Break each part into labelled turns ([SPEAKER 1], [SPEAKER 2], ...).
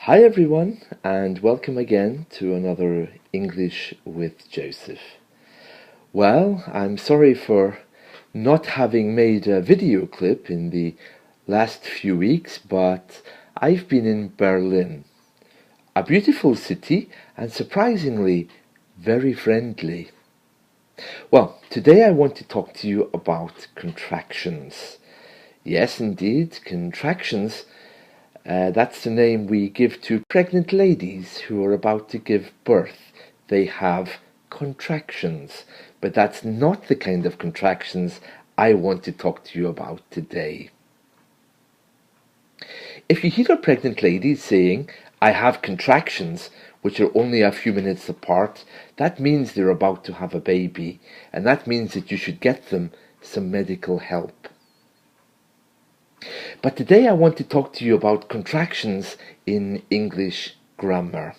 [SPEAKER 1] Hi everyone, and welcome again to another English with Joseph. Well, I'm sorry for not having made a video clip in the last few weeks, but I've been in Berlin, a beautiful city and surprisingly very friendly. Well, today I want to talk to you about contractions. Yes, indeed, contractions. That's the name we give to pregnant ladies who are about to give birth. They have contractions, but that's not the kind of contractions I want to talk to you about today. If you hear a pregnant lady saying, "I have contractions," which are only a few minutes apart, that means they're about to have a baby, and that means that you should get them some medical help. But today I want to talk to you about contractions in English grammar.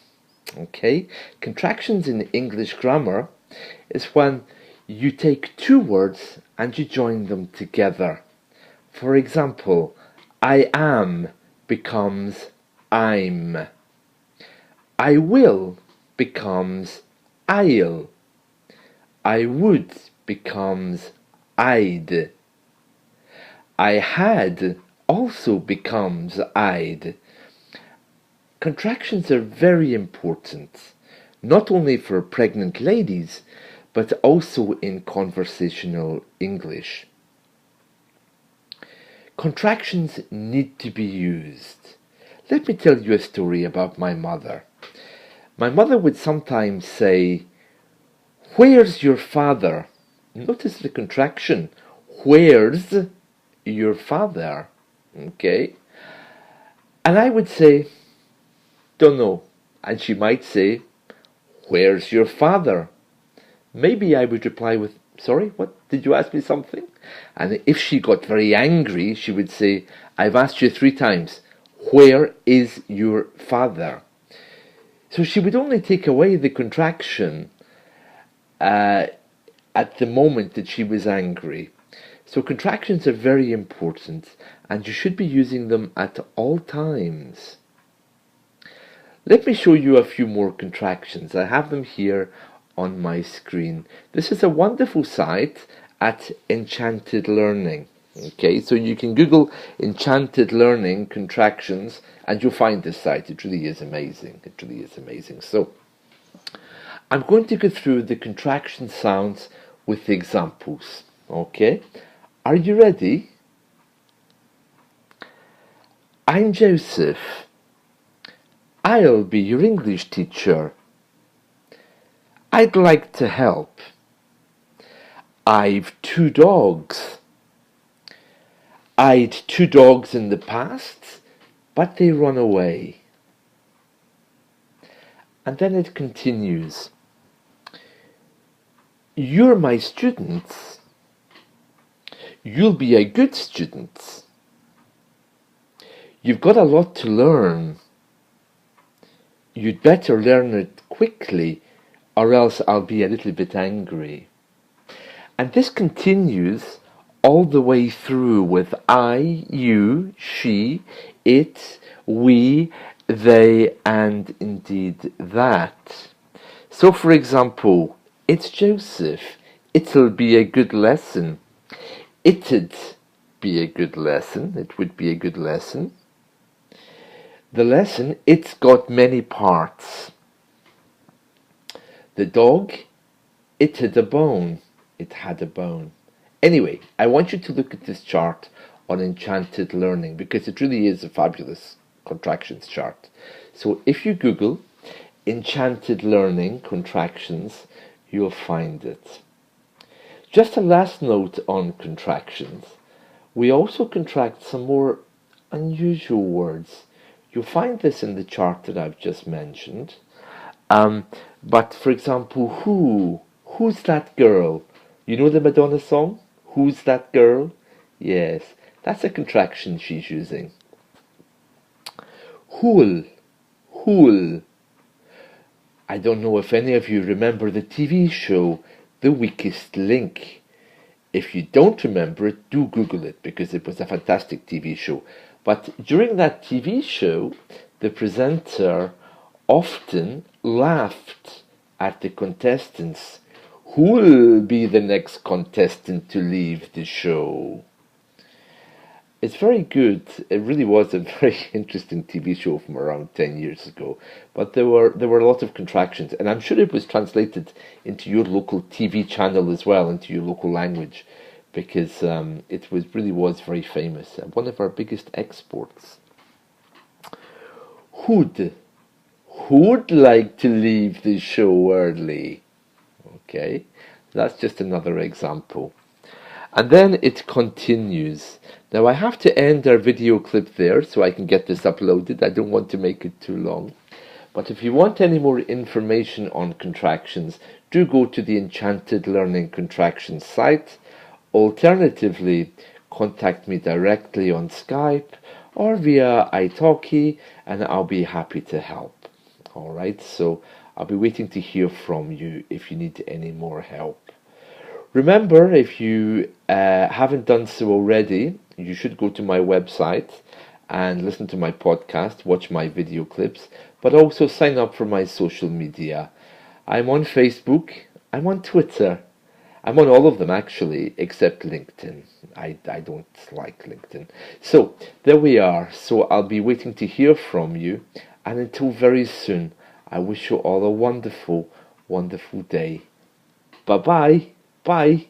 [SPEAKER 1] Okay? Contractions in English grammar is when you take two words and you join them together. For example, I am becomes I'm. I will becomes I'll. I would becomes I'd. I had also becomes I'd. Contractions are very important, not only for pregnant ladies, but also in conversational English. Contractions need to be used. Let me tell you a story about my mother. My mother would sometimes say, "Where's your father?" Notice the contraction. Where's your father? Okay? And I would say, "Don't know." And she might say, "Where's your father?" Maybe I would reply with, "Sorry, what? Did you ask me something?" And if she got very angry, she would say, "I've asked you 3 times. Where is your father?" So she would only take away the contraction at the moment that she was angry. So contractions are very important, and you should be using them at all times. Let me show you a few more contractions. I have them here on my screen. This is a wonderful site at Enchanted Learning. Okay, so you can Google Enchanted Learning contractions and you'll find this site. It really is amazing. It really is amazing. So I'm going to go through the contraction sounds with the examples. Okay, are you ready? I'm Joseph. I'll be your English teacher. I'd like to help. I've 2 dogs. I'd 2 dogs in the past, but they run away. And then it continues. You're my student. You'll be a good student. You've got a lot to learn. You'd better learn it quickly, or else I'll be a little bit angry. And this continues all the way through with I, you, she, it, we, they, and indeed that. So for example, it's Joseph. It'll be a good lesson. It'd be a good lesson. It would be a good lesson. The lesson, it's got many parts. The dog, it had a bone. It had a bone. Anyway, I want you to look at this chart on Enchanted Learning because it really is a fabulous contractions chart. So if you Google Enchanted Learning contractions, you'll find it. Just a last note on contractions. We also contract some more unusual words. You'll find this in the chart that I've just mentioned. But for example, who's that girl? You know the Madonna song? Who's that girl? Yes, that's a contraction she's using. Who'll. I don't know if any of you remember the TV show The Weakest Link. If you don't remember it, do Google it because it was a fantastic TV show. But during that TV show, the presenter often laughed at the contestants. Who'll be the next contestant to leave the show? It's very good. It really was a very interesting TV show from around 10 years ago. But there were a lot of contractions, and I'm sure it was translated into your local TV channel as well, into your local language, because it really was very famous. One of our biggest exports. Who'd like to leave the show early? Okay, that's just another example. And then it continues. Now I have to end our video clip there so I can get this uploaded. I don't want to make it too long. But if you want any more information on contractions, do go to the Enchanted Learning Contractions site. Alternatively, contact me directly on Skype or via italki, and I'll be happy to help. Alright, so I'll be waiting to hear from you if you need any more help. Remember, if you haven't done so already, you should go to my website and listen to my podcast, watch my video clips, but also sign up for my social media. I'm on Facebook, I'm on Twitter, I'm on all of them actually, except LinkedIn. I don't like LinkedIn. So, there we are. So I'll be waiting to hear from you, and until very soon, I wish you all a wonderful, wonderful day. Bye-bye. Bye.